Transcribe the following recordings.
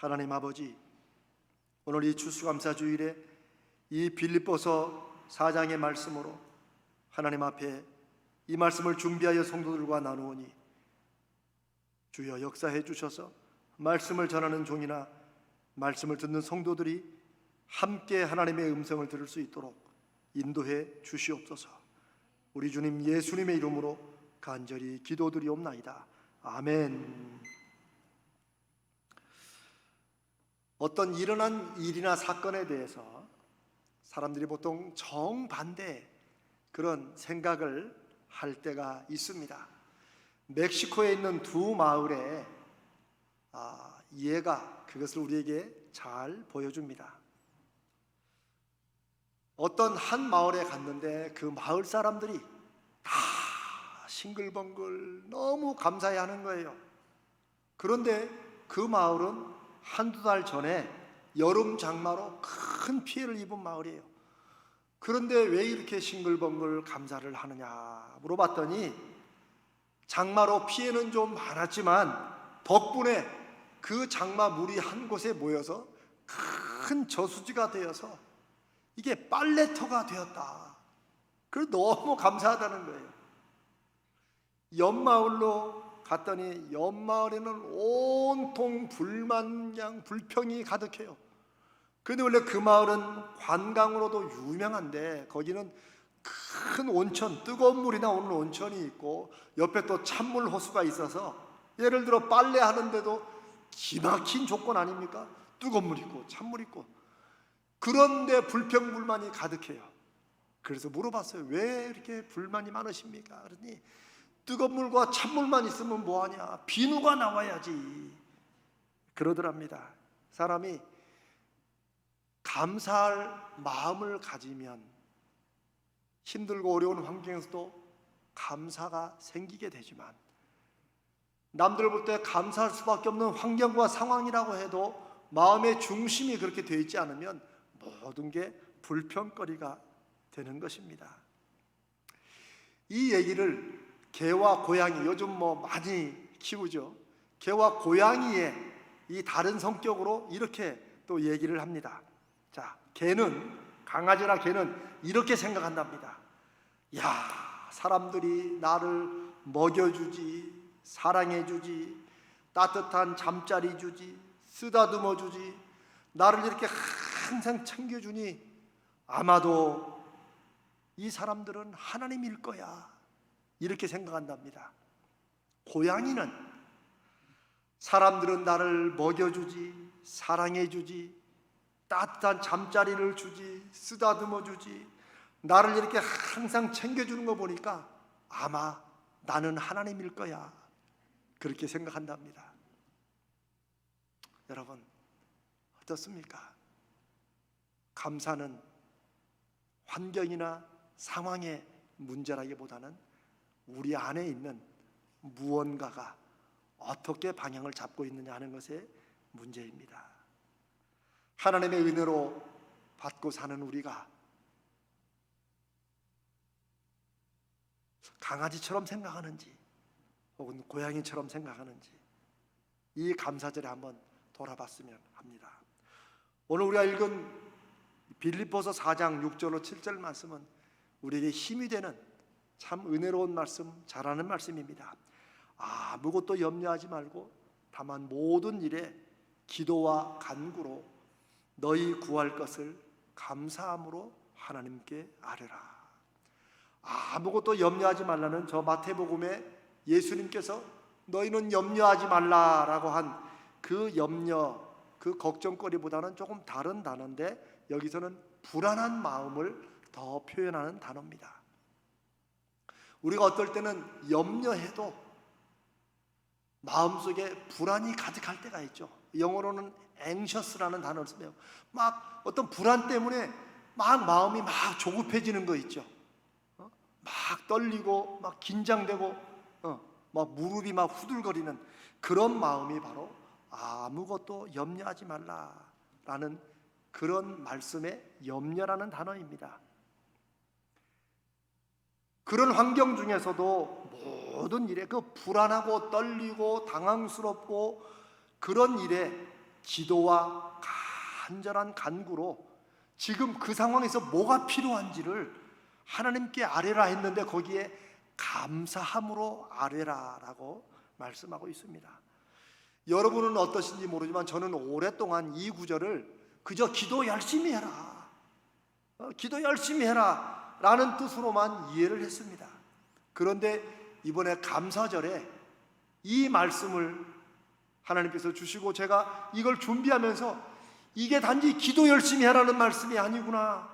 하나님 아버지, 오늘 이 추수감사주일에 이 빌립보서 4장의 말씀으로 하나님 앞에 이 말씀을 준비하여 성도들과 나누오니 주여 역사해 주셔서 말씀을 전하는 종이나 말씀을 듣는 성도들이 함께 하나님의 음성을 들을 수 있도록 인도해 주시옵소서. 우리 주님 예수님의 이름으로 간절히 기도드리옵나이다. 아멘. 어떤 일어난 일이나 사건에 대해서 사람들이 보통 정반대 그런 생각을 할 때가 있습니다. 멕시코에 있는 두 마을에 예가 그것을 우리에게 잘 보여줍니다. 어떤 한 마을에 갔는데 그 마을 사람들이 다 싱글벙글 너무 감사해하는 거예요. 그런데 그 마을은 한두 달 전에 여름 장마로 큰 피해를 입은 마을이에요. 그런데 왜 이렇게 싱글벙글 감사를 하느냐 물어봤더니 장마로 피해는 좀 많았지만 덕분에 그 장마 물이 한 곳에 모여서 큰 저수지가 되어서 이게 빨래터가 되었다. 그래서 너무 감사하다는 거예요. 옆마을로 갔더니 옆마을에는 온통 불만냥 불평이 가득해요. 그런데 원래 그 마을은 관광으로도 유명한데 거기는 큰 온천, 뜨거운 물이 나오는 온천이 있고 옆에 또 찬물 호수가 있어서 예를 들어 빨래하는데도 기막힌 조건 아닙니까? 뜨거운 물 있고 찬물 있고. 그런데 불평불만이 가득해요. 그래서 물어봤어요. 왜 이렇게 불만이 많으십니까? 그러니 뜨거운 물과 찬물만 있으면 뭐하냐? 비누가 나와야지. 그러더랍니다. 사람이 감사할 마음을 가지면 힘들고 어려운 환경에서도 감사가 생기게 되지만 남들 볼 때 감사할 수밖에 없는 환경과 상황이라고 해도 마음의 중심이 그렇게 되어 있지 않으면 모든 게 불평거리가 되는 것입니다. 이 얘기를 개와 고양이, 요즘 많이 키우죠. 개와 고양이의 이 다른 성격으로 이렇게 또 얘기를 합니다. 자, 개는, 강아지나 개는 이렇게 생각한답니다. 야, 사람들이 나를 먹여주지, 사랑해주지, 따뜻한 잠자리 주지, 쓰다듬어 주지, 나를 이렇게 항상 챙겨주니 아마도 이 사람들은 하나님일 거야, 이렇게 생각한답니다. 고양이는 사람들은 나를 먹여주지, 사랑해주지, 따뜻한 잠자리를 주지, 쓰다듬어 주지, 나를 이렇게 항상 챙겨주는 거 보니까 아마 나는 하나님일 거야, 그렇게 생각한답니다. 여러분 어떻습니까? 감사는 환경이나 상황의 문제라기보다는 우리 안에 있는 무언가가 어떻게 방향을 잡고 있느냐 하는 것의 문제입니다. 하나님의 은혜로 받고 사는 우리가 강아지처럼 생각하는지 혹은 고양이처럼 생각하는지 이 감사절에 한번 돌아봤으면 합니다. 오늘 우리가 읽은 빌립보서 4장 6절로 7절 말씀은 우리에게 힘이 되는 참 은혜로운 말씀, 잘하는 말씀입니다. 아무것도 염려하지 말고 다만 모든 일에 기도와 간구로 너희 구할 것을 감사함으로 하나님께 아뢰라. 아무것도 염려하지 말라는 저 마태복음에 예수님께서 너희는 염려하지 말라라고 한 그 염려, 그 걱정거리보다는 조금 다른 단어인데 여기서는 불안한 마음을 더 표현하는 단어입니다. 우리가 어떨 때는 염려해도 마음속에 불안이 가득할 때가 있죠. 영어로는 anxious라는 단어를 쓰며 막 어떤 불안 때문에 막 마음이 막 조급해지는 거 있죠. 막 떨리고 막 긴장되고 막 무릎이 막 후들거리는 그런 마음이 바로 아무것도 염려하지 말라라는 그런 말씀의 염려라는 단어입니다. 그런 환경 중에서도 모든 일에 그 불안하고 떨리고 당황스럽고 그런 일에 기도와 간절한 간구로 지금 그 상황에서 뭐가 필요한지를 하나님께 아뢰라 했는데 거기에 감사함으로 아뢰라라고 말씀하고 있습니다. 여러분은 어떠신지 모르지만 저는 오랫동안 이 구절을 그저 기도 열심히 해라, 기도 열심히 해라 라는 뜻으로만 이해를 했습니다. 그런데 이번에 감사절에 이 말씀을 하나님께서 주시고 제가 이걸 준비하면서 이게 단지 기도 열심히 하라는 말씀이 아니구나.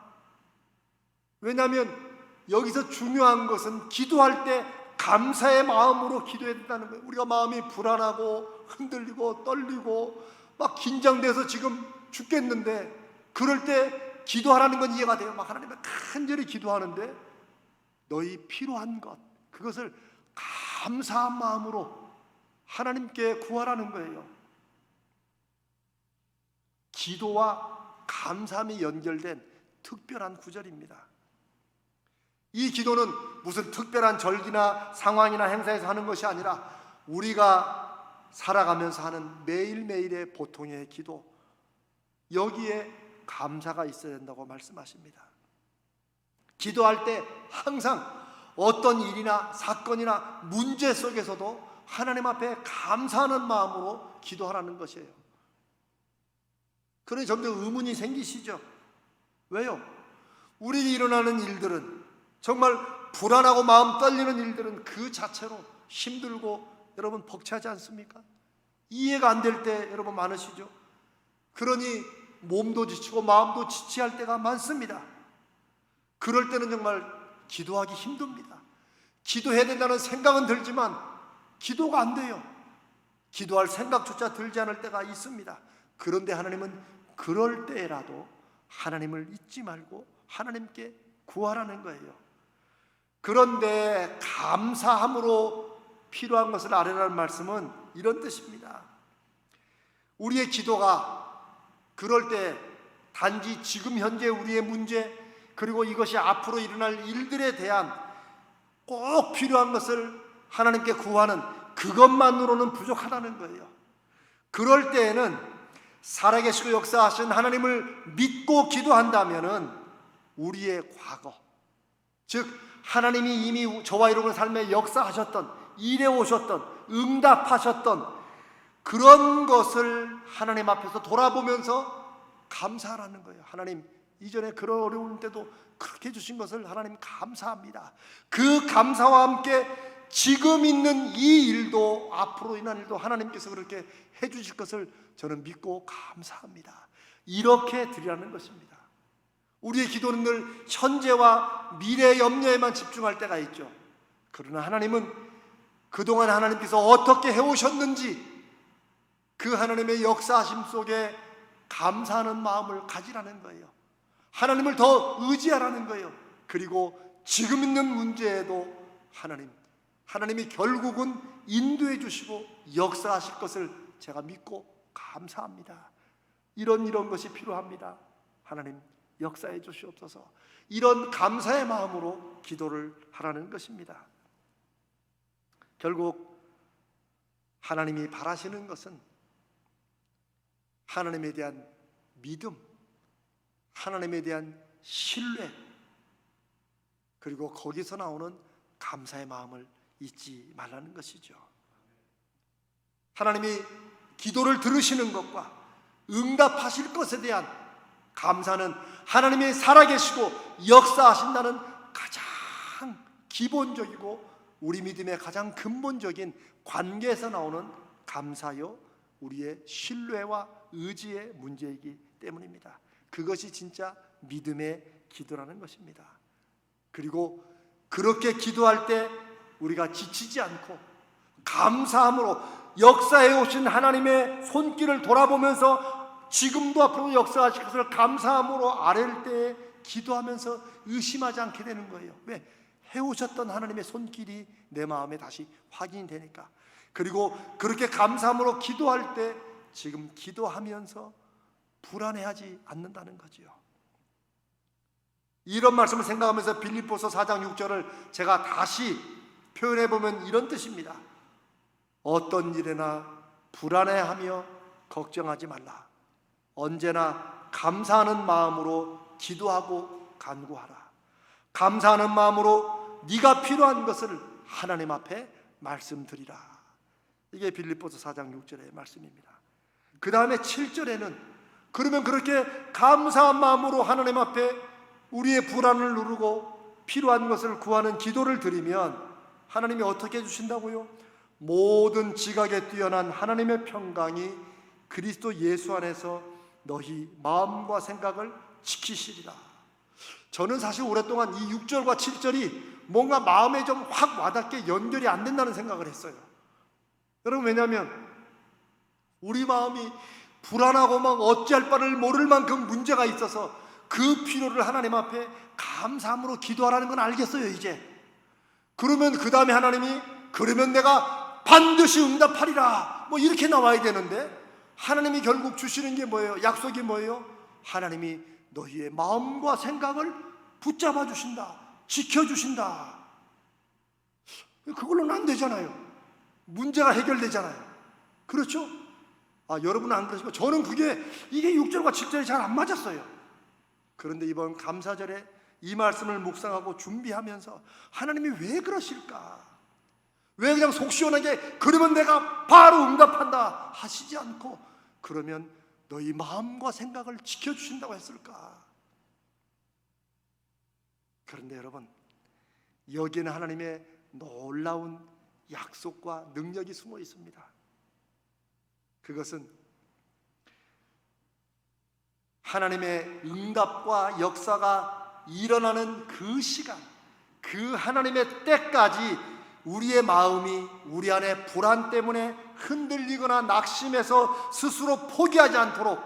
왜냐하면 여기서 중요한 것은 기도할 때 감사의 마음으로 기도해야 된다는 거예요. 우리가 마음이 불안하고 흔들리고 떨리고 막 긴장돼서 지금 죽겠는데 그럴 때 기도하라는 건 이해가 돼요. 막 하나님께 간절히 기도하는데 너희 필요한 것, 그것을 감사한 마음으로 하나님께 구하라는 거예요. 기도와 감사함이 연결된 특별한 구절입니다. 이 기도는 무슨 특별한 절기나 상황이나 행사에서 하는 것이 아니라 우리가 살아가면서 하는 매일매일의 보통의 기도, 여기에 감사가 있어야 된다고 말씀하십니다. 기도할 때 항상 어떤 일이나 사건이나 문제 속에서도 하나님 앞에 감사하는 마음으로 기도하라는 것이에요. 그러니 점점 의문이 생기시죠? 왜요? 우리에게 일어나는 일들은, 정말 불안하고 마음 떨리는 일들은 그 자체로 힘들고 여러분 벅차지 않습니까? 이해가 안 될 때 여러분 많으시죠? 그러니 몸도 지치고 마음도 지치할 때가 많습니다. 그럴 때는 정말 기도하기 힘듭니다. 기도해야 된다는 생각은 들지만 기도가 안 돼요. 기도할 생각조차 들지 않을 때가 있습니다. 그런데 하나님은 그럴 때라도 하나님을 잊지 말고 하나님께 구하라는 거예요. 그런데 감사함으로 필요한 것을 아뢰라는 말씀은 이런 뜻입니다. 우리의 기도가 그럴 때 단지 지금 현재 우리의 문제, 그리고 이것이 앞으로 일어날 일들에 대한 꼭 필요한 것을 하나님께 구하는 그것만으로는 부족하다는 거예요. 그럴 때에는 살아계시고 역사하신 하나님을 믿고 기도한다면은 우리의 과거, 즉 하나님이 이미 저와 여러분의 삶에 역사하셨던, 일해 오셨던, 응답하셨던 그런 것을 하나님 앞에서 돌아보면서 감사하라는 거예요. 하나님, 이전에 그런 어려운 때도 그렇게 해주신 것을 하나님 감사합니다. 그 감사와 함께 지금 있는 이 일도, 앞으로 인한 일도 하나님께서 그렇게 해주실 것을 저는 믿고 감사합니다. 이렇게 드리라는 것입니다. 우리의 기도는 늘 현재와 미래의 염려에만 집중할 때가 있죠. 그러나 하나님은 그동안 하나님께서 어떻게 해오셨는지 그 하나님의 역사하심 속에 감사하는 마음을 가지라는 거예요. 하나님을 더 의지하라는 거예요. 그리고 지금 있는 문제에도 하나님이 결국은 인도해 주시고 역사하실 것을 제가 믿고 감사합니다. 이런 것이 필요합니다. 하나님 역사해 주시옵소서. 이런 감사의 마음으로 기도를 하라는 것입니다. 결국 하나님이 바라시는 것은 하나님에 대한 믿음, 하나님에 대한 신뢰, 그리고 거기서 나오는 감사의 마음을 잊지 말라는 것이죠. 하나님이 기도를 들으시는 것과 응답하실 것에 대한 감사는 하나님이 살아계시고 역사하신다는 가장 기본적이고 우리 믿음의 가장 근본적인 관계에서 나오는 감사요, 우리의 신뢰와 의지의 문제이기 때문입니다. 그것이 진짜 믿음의 기도라는 것입니다. 그리고 그렇게 기도할 때 우리가 지치지 않고 감사함으로 역사해 오신 하나님의 손길을 돌아보면서 지금도 앞으로 역사하실 것을 감사함으로 아뢰를 때 기도하면서 의심하지 않게 되는 거예요. 왜? 해오셨던 하나님의 손길이 내 마음에 다시 확인이 되니까. 그리고 그렇게 감사함으로 기도할 때 지금 기도하면서 불안해하지 않는다는 거지요. 이런 말씀을 생각하면서 빌립보서 4장 6절을 제가 다시 표현해 보면 이런 뜻입니다. 어떤 일에나 불안해하며 걱정하지 말라. 언제나 감사하는 마음으로 기도하고 간구하라. 감사하는 마음으로 네가 필요한 것을 하나님 앞에 말씀드리라. 이게 빌립보서 4장 6절의 말씀입니다. 그 다음에 7절에는 그러면 그렇게 감사한 마음으로 하나님 앞에 우리의 불안을 누르고 필요한 것을 구하는 기도를 드리면 하나님이 어떻게 해주신다고요? 모든 지각에 뛰어난 하나님의 평강이 그리스도 예수 안에서 너희 마음과 생각을 지키시리라. 저는 사실 오랫동안 이 6절과 7절이 뭔가 마음에 좀 확 와닿게 연결이 안 된다는 생각을 했어요. 여러분, 왜냐하면 우리 마음이 불안하고 막 어찌할 바를 모를 만큼 문제가 있어서 그 필요를 하나님 앞에 감사함으로 기도하라는 건 알겠어요 이제. 그러면 그 다음에 하나님이 그러면 내가 반드시 응답하리라 뭐 이렇게 나와야 되는데, 하나님이 결국 주시는 게 뭐예요? 약속이 뭐예요? 하나님이 너희의 마음과 생각을 붙잡아 주신다, 지켜주신다. 그걸로는 안 되잖아요. 문제가 해결되잖아요. 그렇죠? 여러분은 안 그러시고 저는 이게 6절과 7절이 잘 안 맞았어요. 그런데 이번 감사절에 이 말씀을 묵상하고 준비하면서 하나님이 왜 그러실까? 왜 그냥 속 시원하게 그러면 내가 바로 응답한다 하시지 않고 그러면 너희 마음과 생각을 지켜주신다고 했을까? 그런데 여러분, 여기에는 하나님의 놀라운 약속과 능력이 숨어 있습니다. 그것은 하나님의 응답과 역사가 일어나는 그 시간, 그 하나님의 때까지 우리의 마음이 우리 안에 불안 때문에 흔들리거나 낙심해서 스스로 포기하지 않도록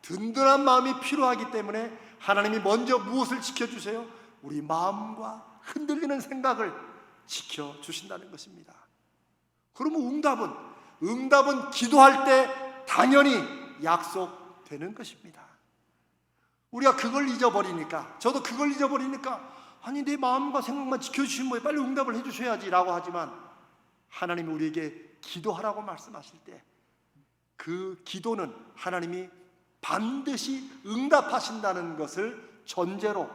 든든한 마음이 필요하기 때문에 하나님이 먼저 무엇을 지켜주세요? 우리 마음과 흔들리는 생각을 지켜주신다는 것입니다. 그러면 응답은 기도할 때 당연히 약속되는 것입니다. 우리가 그걸 잊어버리니까, 저도 그걸 잊어버리니까 아니 내 마음과 생각만 지켜주시면 뭐해, 빨리 응답을 해주셔야지 라고 하지만, 하나님이 우리에게 기도하라고 말씀하실 때 그 기도는 하나님이 반드시 응답하신다는 것을 전제로,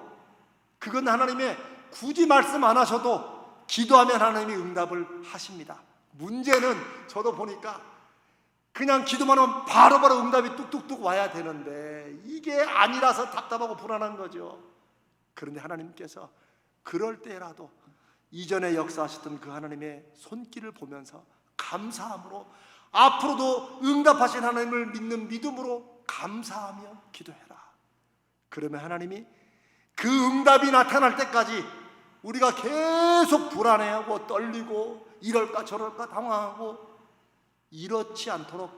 그건 하나님의 굳이 말씀 안 하셔도 기도하면 하나님이 응답을 하십니다. 문제는 저도 보니까 그냥 기도만 하면 바로바로 응답이 뚝뚝뚝 와야 되는데 이게 아니라서 답답하고 불안한 거죠. 그런데 하나님께서 그럴 때라도 이전에 역사하셨던 그 하나님의 손길을 보면서 감사함으로, 앞으로도 응답하신 하나님을 믿는 믿음으로 감사하며 기도해라. 그러면 하나님이 그 응답이 나타날 때까지 우리가 계속 불안해하고 떨리고 이럴까 저럴까 당황하고 이렇지 않도록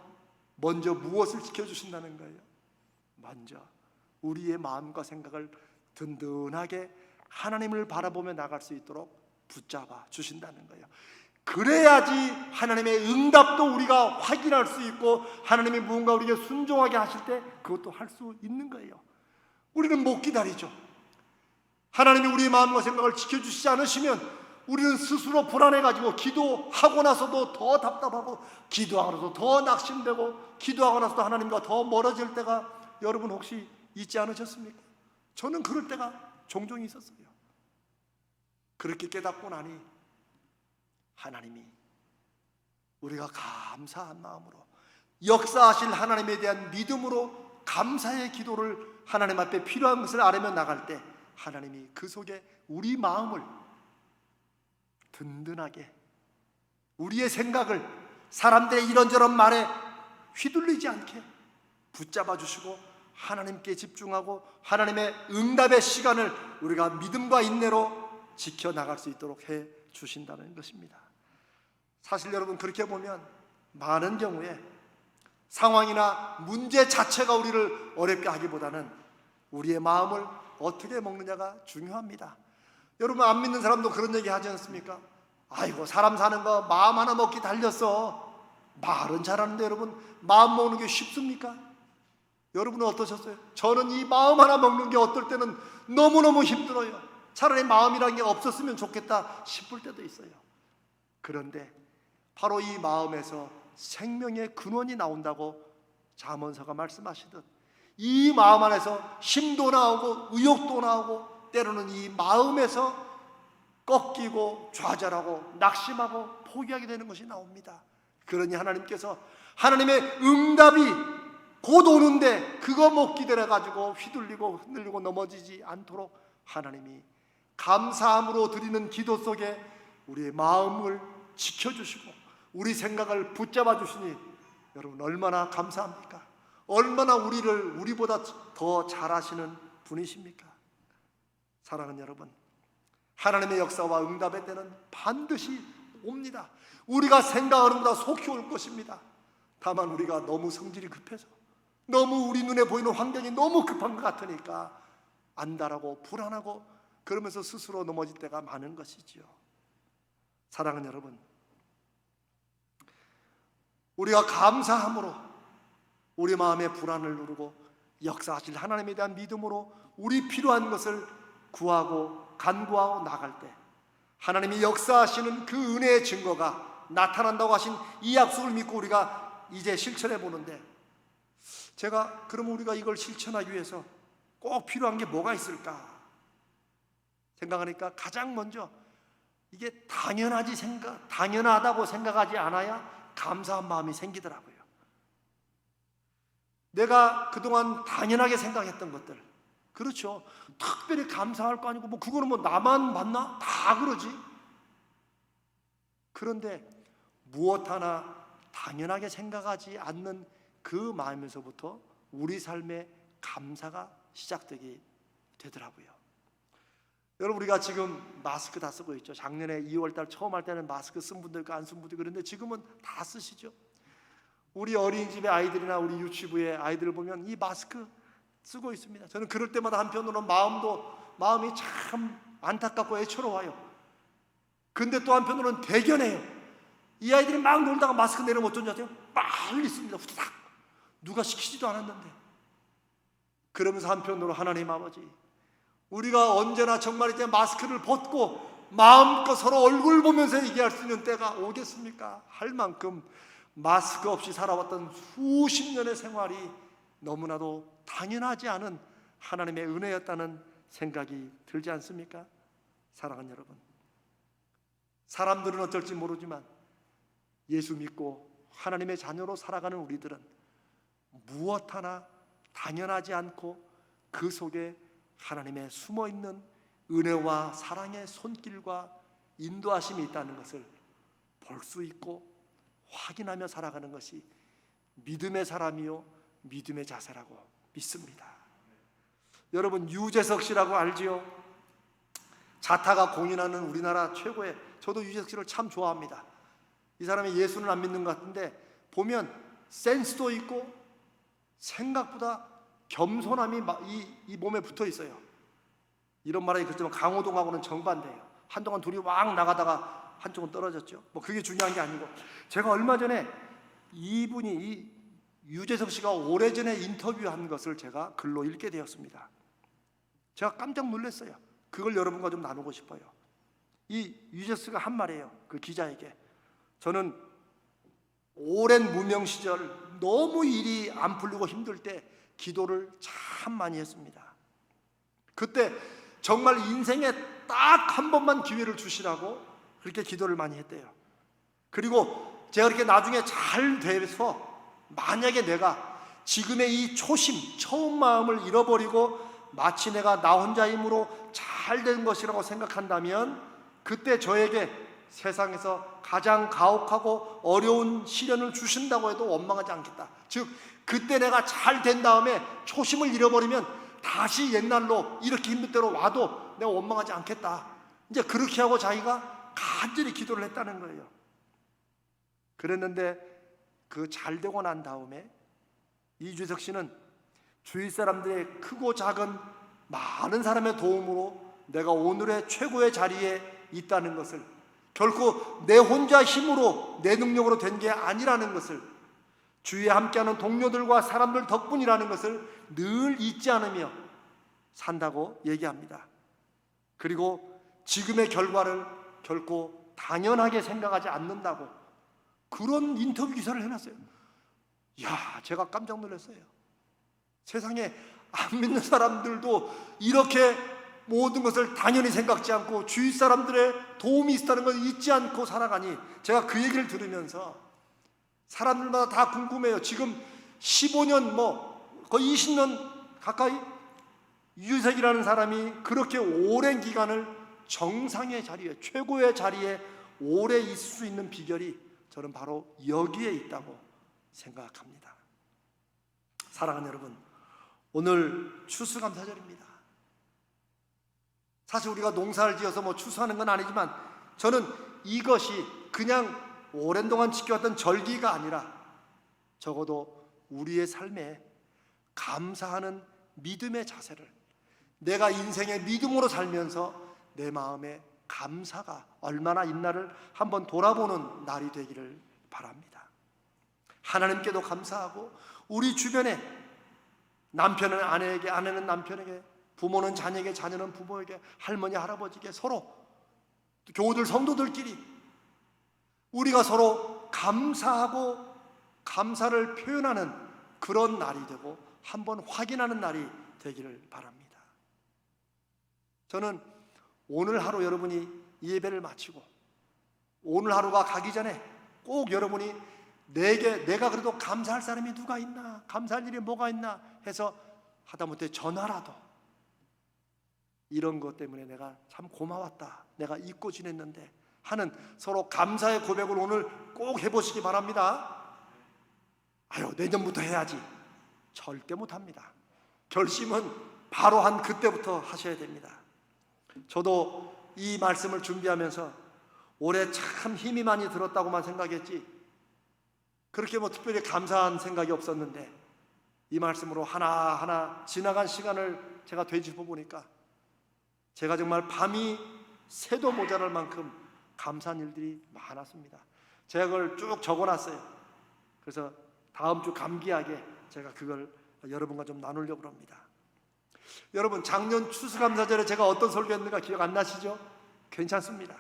먼저 무엇을 지켜주신다는 거예요? 먼저 우리의 마음과 생각을 든든하게 하나님을 바라보며 나갈 수 있도록 붙잡아 주신다는 거예요. 그래야지 하나님의 응답도 우리가 확인할 수 있고 하나님이 무언가 우리에게 순종하게 하실 때 그것도 할 수 있는 거예요. 우리는 못 기다리죠. 하나님이 우리의 마음과 생각을 지켜주시지 않으시면 우리는 스스로 불안해가지고 기도하고 나서도 더 답답하고 기도하고 나서도 더 낙심되고 기도하고 나서도 하나님과 더 멀어질 때가 여러분 혹시 있지 않으셨습니까? 저는 그럴 때가 종종 있었어요. 그렇게 깨닫고 나니 하나님이 우리가 감사한 마음으로 역사하실 하나님에 대한 믿음으로 감사의 기도를 하나님 앞에 필요한 것을 아뢰며 나갈 때 하나님이 그 속에 우리 마음을 든든하게, 우리의 생각을 사람들의 이런저런 말에 휘둘리지 않게 붙잡아 주시고 하나님께 집중하고 하나님의 응답의 시간을 우리가 믿음과 인내로 지켜나갈 수 있도록 해 주신다는 것입니다. 사실 여러분, 그렇게 보면 많은 경우에 상황이나 문제 자체가 우리를 어렵게 하기보다는 우리의 마음을 어떻게 먹느냐가 중요합니다. 여러분, 안 믿는 사람도 그런 얘기 하지 않습니까? 아이고, 사람 사는 거 마음 하나 먹기 달렸어. 말은 잘하는데 여러분, 마음 먹는 게 쉽습니까? 여러분은 어떠셨어요? 저는 이 마음 하나 먹는 게 어떨 때는 너무너무 힘들어요. 차라리 마음이라는 게 없었으면 좋겠다 싶을 때도 있어요. 그런데 바로 이 마음에서 생명의 근원이 나온다고 잠언서가 말씀하시듯 이 마음 안에서 힘도 나오고 의욕도 나오고 때로는 이 마음에서 꺾이고 좌절하고 낙심하고 포기하게 되는 것이 나옵니다. 그러니 하나님께서 하나님의 응답이 곧 오는데 그거 못 기다려가지고 휘둘리고 흔들리고 넘어지지 않도록 하나님이 감사함으로 드리는 기도 속에 우리의 마음을 지켜주시고 우리 생각을 붙잡아 주시니 여러분 얼마나 감사합니까? 얼마나 우리를 우리보다 더 잘하시는 분이십니까? 사랑하는 여러분, 하나님의 역사와 응답의 때는 반드시 옵니다. 우리가 생각하는 것보다 속히 올 것입니다. 다만 우리가 너무 성질이 급해서 너무 우리 눈에 보이는 환경이 너무 급한 것 같으니까 안달하고 불안하고 그러면서 스스로 넘어질 때가 많은 것이지요. 사랑하는 여러분, 우리가 감사함으로 우리 마음의 불안을 누르고 역사하실 하나님에 대한 믿음으로 우리 필요한 것을 구하고 간구하고 나갈 때 하나님이 역사하시는 그 은혜의 증거가 나타난다고 하신 이 약속을 믿고 우리가 이제 실천해 보는데, 제가 그럼 우리가 이걸 실천하기 위해서 꼭 필요한 게 뭐가 있을까 생각하니까 가장 먼저 이게 당연하다고 생각하지 않아야 감사한 마음이 생기더라고요. 내가 그동안 당연하게 생각했던 것들, 그렇죠, 특별히 감사할 거 아니고 그거는 나만 봤나? 다 그러지. 그런데 무엇 하나 당연하게 생각하지 않는 그 마음에서부터 우리 삶의 감사가 시작되게 되더라고요. 여러분, 우리가 지금 마스크 다 쓰고 있죠. 작년에 2월달 처음 할 때는 마스크 쓴 분도 있고 안 쓴 분도 있고, 그런데 지금은 다 쓰시죠. 우리 어린이집의 아이들이나 우리 유치부의 아이들을 보면 이 마스크 쓰고 있습니다. 저는 그럴 때마다 한편으로는 마음이 참 안타깝고 애처로워요. 근데 또 한편으로는 대견해요. 이 아이들이 막 놀다가 마스크 내리면 어쩐지 아세요? 빨리 씁니다. 후다닥. 누가 시키지도 않았는데. 그러면서 한편으로 하나님 아버지, 우리가 언제나 정말 이제 마스크를 벗고 마음껏 서로 얼굴 보면서 얘기할 수 있는 때가 오겠습니까? 할 만큼 마스크 없이 살아왔던 수십 년의 생활이 너무나도 당연하지 않은 하나님의 은혜였다는 생각이 들지 않습니까? 사랑하는 여러분, 사람들은 어쩔지 모르지만 예수 믿고 하나님의 자녀로 살아가는 우리들은 무엇 하나 당연하지 않고 그 속에 하나님의 숨어있는 은혜와 사랑의 손길과 인도하심이 있다는 것을 볼 수 있고 확인하며 살아가는 것이 믿음의 사람이요 믿음의 자세라고 믿습니다. 여러분, 유재석 씨라고 알지요? 자타가 공인하는 우리나라 최고의, 저도 유재석 씨를 참 좋아합니다. 이 사람이 예수는 안 믿는 것 같은데 보면 센스도 있고 생각보다 겸손함이 이 몸에 붙어 있어요. 이런 말하기 그렇지만 강호동하고는 정반대예요. 한동안 둘이 왕 나가다가 한쪽은 떨어졌죠. 그게 중요한 게 아니고, 제가 얼마 전에 이 유재석 씨가 오래전에 인터뷰한 것을 제가 글로 읽게 되었습니다. 제가 깜짝 놀랐어요. 그걸 여러분과 좀 나누고 싶어요. 이 유재석 씨가 한 말이에요. 그 기자에게, 저는 오랜 무명 시절 너무 일이 안 풀리고 힘들 때 기도를 참 많이 했습니다. 그때 정말 인생에 딱 한 번만 기회를 주시라고 그렇게 기도를 많이 했대요. 그리고 제가 그렇게 나중에 잘 돼서 만약에 내가 지금의 이 처음 마음을 잃어버리고 마치 내가 나 혼자 힘으로 잘 된 것이라고 생각한다면 그때 저에게 세상에서 가장 가혹하고 어려운 시련을 주신다고 해도 원망하지 않겠다. 즉, 그때 내가 잘 된 다음에 초심을 잃어버리면 다시 옛날로 이렇게 힘든 대로 와도 내가 원망하지 않겠다. 이제 그렇게 하고 자기가 간절히 기도를 했다는 거예요. 그랬는데 그 잘 되고 난 다음에 이주석 씨는 주위 사람들의 크고 작은 많은 사람의 도움으로 내가 오늘의 최고의 자리에 있다는 것을, 결코 내 혼자 힘으로 내 능력으로 된 게 아니라는 것을, 주위에 함께하는 동료들과 사람들 덕분이라는 것을 늘 잊지 않으며 산다고 얘기합니다. 그리고 지금의 결과를 결코 당연하게 생각하지 않는다고 그런 인터뷰 기사를 해놨어요. 제가 깜짝 놀랐어요. 세상에 안 믿는 사람들도 이렇게 모든 것을 당연히 생각지 않고 주위 사람들의 도움이 있다는 걸 잊지 않고 살아가니, 제가 그 얘기를 들으면서 사람들마다 다 궁금해요. 지금 15년 거의 20년 가까이 유재석이라는 사람이 그렇게 오랜 기간을 정상의 자리에, 최고의 자리에 오래 있을 수 있는 비결이 저는 바로 여기에 있다고 생각합니다. 사랑하는 여러분, 오늘 추수감사절입니다. 사실 우리가 농사를 지어서 추수하는 건 아니지만, 저는 이것이 그냥 오랜 동안 지켜왔던 절기가 아니라 적어도 우리의 삶에 감사하는 믿음의 자세를, 내가 인생의 믿음으로 살면서 내 마음에 감사가 얼마나 있나를 한번 돌아보는 날이 되기를 바랍니다. 하나님께도 감사하고, 우리 주변에 남편은 아내에게, 아내는 남편에게, 부모는 자녀에게, 자녀는 부모에게, 할머니 할아버지에게, 서로 교우들 성도들끼리 우리가 서로 감사하고 감사를 표현하는 그런 날이 되고 한번 확인하는 날이 되기를 바랍니다. 저는 오늘 하루 여러분이 이 예배를 마치고 오늘 하루가 가기 전에 꼭 여러분이 내가 그래도 감사할 사람이 누가 있나, 감사할 일이 뭐가 있나 해서 하다못해 전화라도, 이런 것 때문에 내가 참 고마웠다, 내가 잊고 지냈는데 하는 서로 감사의 고백을 오늘 꼭 해보시기 바랍니다. 내년부터 해야지, 절대 못합니다. 결심은 바로 한 그때부터 하셔야 됩니다. 저도 이 말씀을 준비하면서 올해 참 힘이 많이 들었다고만 생각했지, 그렇게 특별히 감사한 생각이 없었는데, 이 말씀으로 하나하나 지나간 시간을 제가 되짚어 보니까 제가 정말 밤이 새도 모자랄 만큼 감사한 일들이 많았습니다. 제가 그걸 쭉 적어놨어요. 그래서 다음 주 감기하게 제가 그걸 여러분과 좀 나누려고 합니다. 여러분, 작년 추수감사절에 제가 어떤 설교했는가 기억 안 나시죠? 괜찮습니다.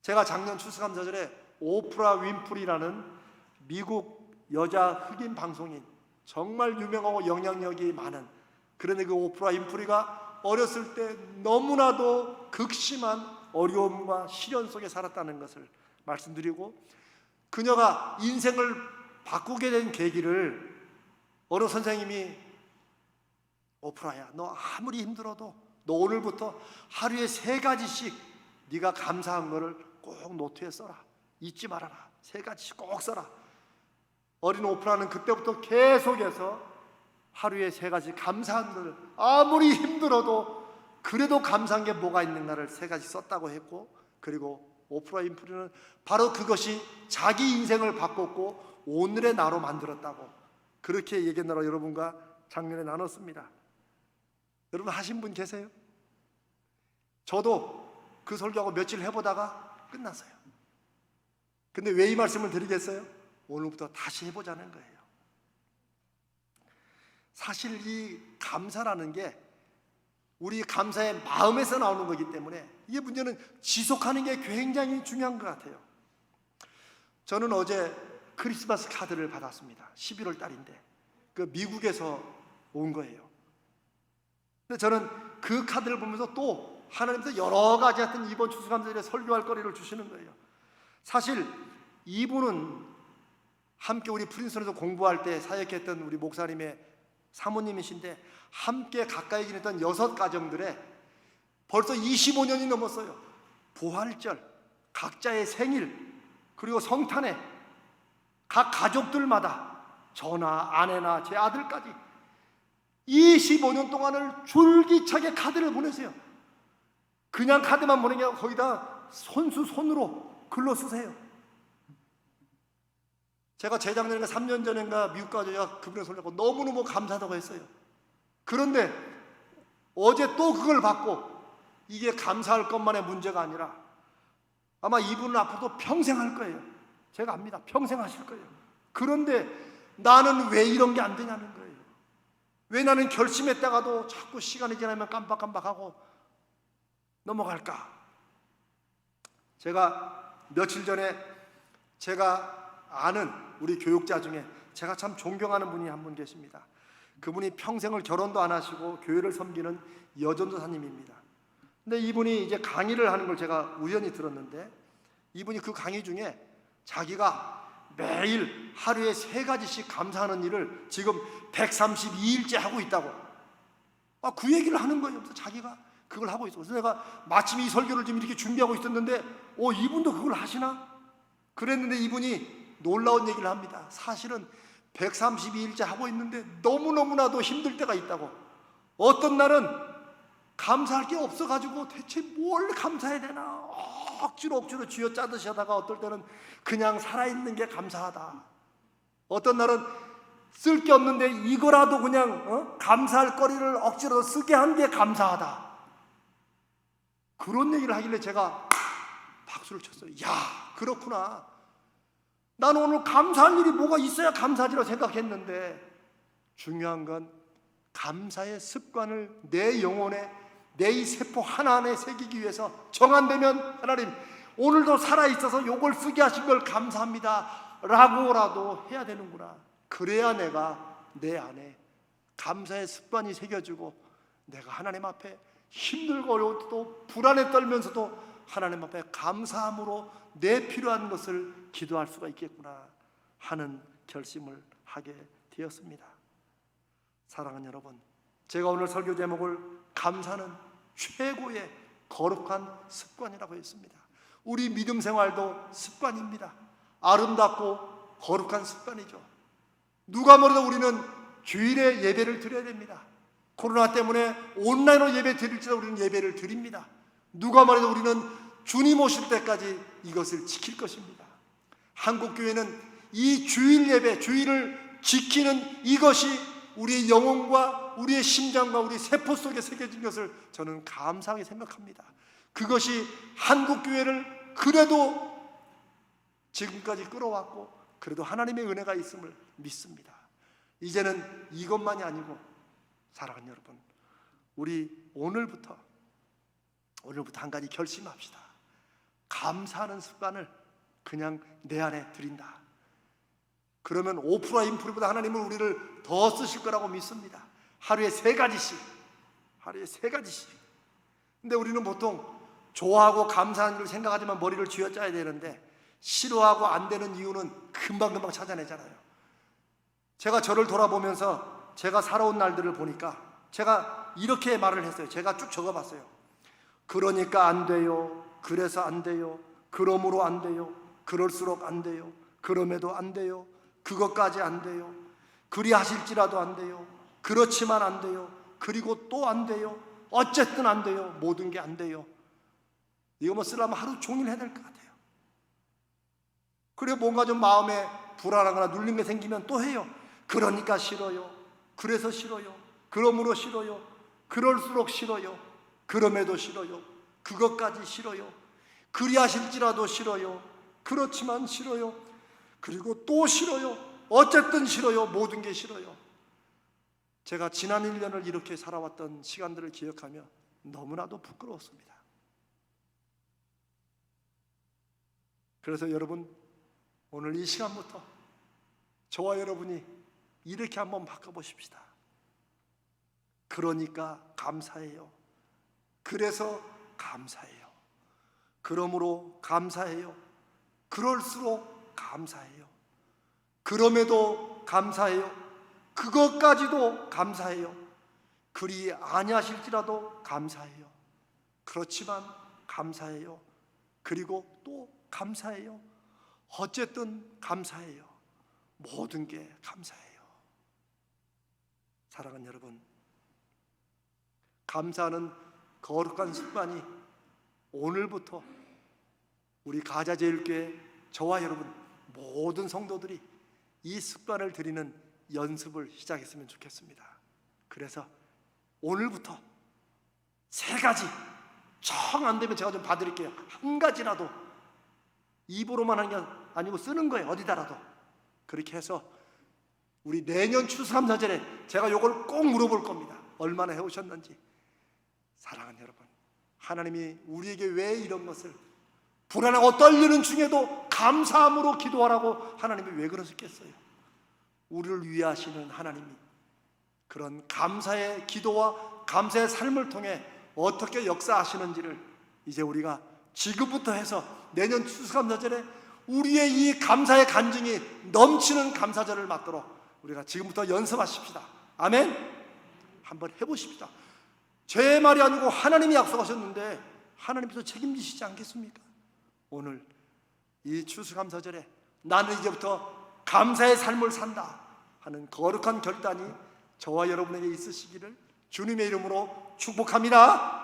제가 작년 추수감사절에 오프라 윈프리라는 미국 여자 흑인 방송인, 정말 유명하고 영향력이 많은, 그런데 그 오프라 윈프리가 어렸을 때 너무나도 극심한 어려움과 시련 속에 살았다는 것을 말씀드리고, 그녀가 인생을 바꾸게 된 계기를 어느 선생님이, 오프라야, 너 아무리 힘들어도 너 오늘부터 하루에 3가지씩 네가 감사한 거를 꼭 노트에 써라, 잊지 말아라, 3가지씩 꼭 써라. 어린 오프라는 그때부터 계속해서 하루에 3가지 감사한 것을, 아무리 힘들어도 그래도 감사한 게 뭐가 있는가를 3가지 썼다고 했고, 그리고 오프라 윈프리는 바로 그것이 자기 인생을 바꿨고 오늘의 나로 만들었다고 그렇게 얘기했느라 여러분과 작년에 나눴습니다. 여러분 하신 분 계세요? 저도 그 설교하고 며칠 해보다가 끝났어요. 근데 왜 이 말씀을 드리겠어요? 오늘부터 다시 해보자는 거예요. 사실 이 감사라는 게 우리 감사의 마음에서 나오는 거기 때문에, 이게 문제는 지속하는 게 굉장히 중요한 것 같아요. 저는 어제 크리스마스 카드를 받았습니다. 11월 달인데 그 미국에서 온 거예요. 근데 저는 그 카드를 보면서 또 하나님께서 여러 가지 하여튼 이번 추수감사절에 설교할 거리를 주시는 거예요. 사실 이분은 함께 우리 프린스턴에서 공부할 때 사역했던 우리 목사님의 사모님이신데, 함께 가까이 지냈던 6가정들에 벌써 25년이 넘었어요. 부활절, 각자의 생일, 그리고 성탄에 각 가족들마다 저나 아내나 제 아들까지 25년 동안을 줄기차게 카드를 보내세요. 그냥 카드만 보내는 게 거의 다 손으로 글로 쓰세요. 제가 재작년인가 3년 전인가 미국 가서 제가 그분의 설교하고 너무너무 감사하다고 했어요. 그런데 어제 또 그걸 받고, 이게 감사할 것만의 문제가 아니라 아마 이분은 앞으로도 평생 할 거예요. 제가 압니다. 평생 하실 거예요. 그런데 나는 왜 이런 게 안 되냐는 거예요. 왜 나는 결심했다가도 자꾸 시간이 지나면 깜빡깜빡하고 넘어갈까? 제가 며칠 전에 제가 아는 우리 교육자 중에 제가 참 존경하는 분이 한 분 계십니다. 그분이 평생을 결혼도 안 하시고 교회를 섬기는 여전도사님입니다. 근데 이분이 이제 강의를 하는 걸 제가 우연히 들었는데, 이분이 그 강의 중에 자기가 매일 하루에 3가지씩 감사하는 일을 지금 132일째 하고 있다고, 그 얘기를 하는 거예요. 그래서 자기가 그걸 하고 있어. 그래서 내가 마침 이 설교를 지금 이렇게 준비하고 있었는데, 이분도 그걸 하시나? 그랬는데 이분이 놀라운 얘기를 합니다. 사실은 132일째 하고 있는데 너무너무나도 힘들 때가 있다고. 어떤 날은 감사할 게 없어가지고 대체 뭘 감사해야 되나 억지로 쥐어짜듯이 하다가, 어떨 때는 그냥 살아있는 게 감사하다. 어떤 날은 쓸 게 없는데 이거라도 그냥 감사할 거리를 억지로 쓰게 한 게 감사하다. 그런 얘기를 하길래 제가 박수를 쳤어요. 야, 그렇구나. 나는 오늘 감사할 일이 뭐가 있어야 감사하리라고 생각했는데, 중요한 건 감사의 습관을 내 영혼에, 내 이 세포 하나하나에 새기기 위해서 정한되면, 하나님 오늘도 살아있어서 요걸 쓰게 하신 걸 감사합니다 라고라도 해야 되는구나. 그래야 내가 내 안에 감사의 습관이 새겨지고, 내가 하나님 앞에 힘들고 어려울 때도 불안에 떨면서도 하나님 앞에 감사함으로 내 필요한 것을 기도할 수가 있겠구나 하는 결심을 하게 되었습니다. 사랑하는 여러분, 제가 오늘 설교 제목을 감사는 최고의 거룩한 습관이라고 했습니다. 우리 믿음 생활도 습관입니다. 아름답고 거룩한 습관이죠. 누가 뭐래도 우리는 주일에 예배를 드려야 됩니다. 코로나 때문에 온라인으로 예배 드릴지라도 우리는 예배를 드립니다. 누가 말해도 우리는 주님 오실 때까지 이것을 지킬 것입니다. 한국교회는 이 주일 예배, 주일을 지키는 이것이 우리의 영혼과 우리의 심장과 우리 세포 속에 새겨진 것을 저는 감사하게 생각합니다. 그것이 한국교회를 그래도 지금까지 끌어왔고, 그래도 하나님의 은혜가 있음을 믿습니다. 이제는 이것만이 아니고, 사랑하는 여러분, 우리 오늘부터 한 가지 결심합시다. 감사하는 습관을 그냥 내 안에 들인다. 그러면 5%, 인프로보다 하나님은 우리를 더 쓰실 거라고 믿습니다. 하루에 3가지씩. 근데 우리는 보통 좋아하고 감사하는 일을 생각하지만 머리를 쥐어짜야 되는데, 싫어하고 안 되는 이유는 금방금방 찾아내잖아요. 제가 저를 돌아보면서 제가 살아온 날들을 보니까 제가 이렇게 말을 했어요. 제가 쭉 적어봤어요. 그러니까 안 돼요. 그래서 안 돼요. 그러므로 안 돼요. 그럴수록 안 돼요. 그럼에도 안 돼요. 그것까지 안 돼요. 그리 하실지라도 안 돼요. 그렇지만 안 돼요. 그리고 또 안 돼요. 어쨌든 안 돼요. 모든 게 안 돼요. 이거 뭐 쓰려면 하루 종일 해야 될 것 같아요. 그리고 뭔가 좀 마음에 불안하거나 눌린 게 생기면 또 해요. 그러니까 싫어요. 그래서 싫어요. 그러므로 싫어요. 그럴수록 싫어요. 그럼에도 싫어요. 그것까지 싫어요. 그리 하실지라도 싫어요. 그렇지만 싫어요. 그리고 또 싫어요. 어쨌든 싫어요. 모든 게 싫어요. 제가 지난 1년을 이렇게 살아왔던 시간들을 기억하며 너무나도 부끄러웠습니다. 그래서 여러분, 오늘 이 시간부터 저와 여러분이 이렇게 한번 바꿔보십시다. 그러니까 감사해요. 그래서 감사해요. 그러므로 감사해요. 그럴수록 감사해요. 그럼에도 감사해요. 그것까지도 감사해요. 그리 아니하실지라도 감사해요. 그렇지만 감사해요. 그리고 또 감사해요. 어쨌든 감사해요. 모든 게 감사해요. 사랑하는 여러분, 감사하는 거룩한 습관이 오늘부터 우리 가자제일교회 저와 여러분 모든 성도들이 이 습관을 들이는 연습을 시작했으면 좋겠습니다. 그래서 오늘부터 3가지, 정 안 되면 제가 좀 봐드릴게요. 한 가지라도 입으로만 하는 게 아니고 쓰는 거예요. 어디다라도. 그렇게 해서 우리 내년 추수감사절에 제가 이걸 꼭 물어볼 겁니다. 얼마나 해오셨는지. 사랑하는 여러분, 하나님이 우리에게 왜 이런 것을, 불안하고 떨리는 중에도 감사함으로 기도하라고 하나님이 왜 그러셨겠어요? 우리를 위하시는 하나님이 그런 감사의 기도와 감사의 삶을 통해 어떻게 역사하시는지를 이제 우리가 지금부터 해서 내년 추수감사절에 우리의 이 감사의 간증이 넘치는 감사절을 맞도록 우리가 지금부터 연습하십시다. 아멘. 한번 해보십시다. 제 말이 아니고 하나님이 약속하셨는데 하나님께서 책임지시지 않겠습니까? 오늘 이 추수감사절에 나는 이제부터 감사의 삶을 산다 하는 거룩한 결단이 저와 여러분에게 있으시기를 주님의 이름으로 축복합니다.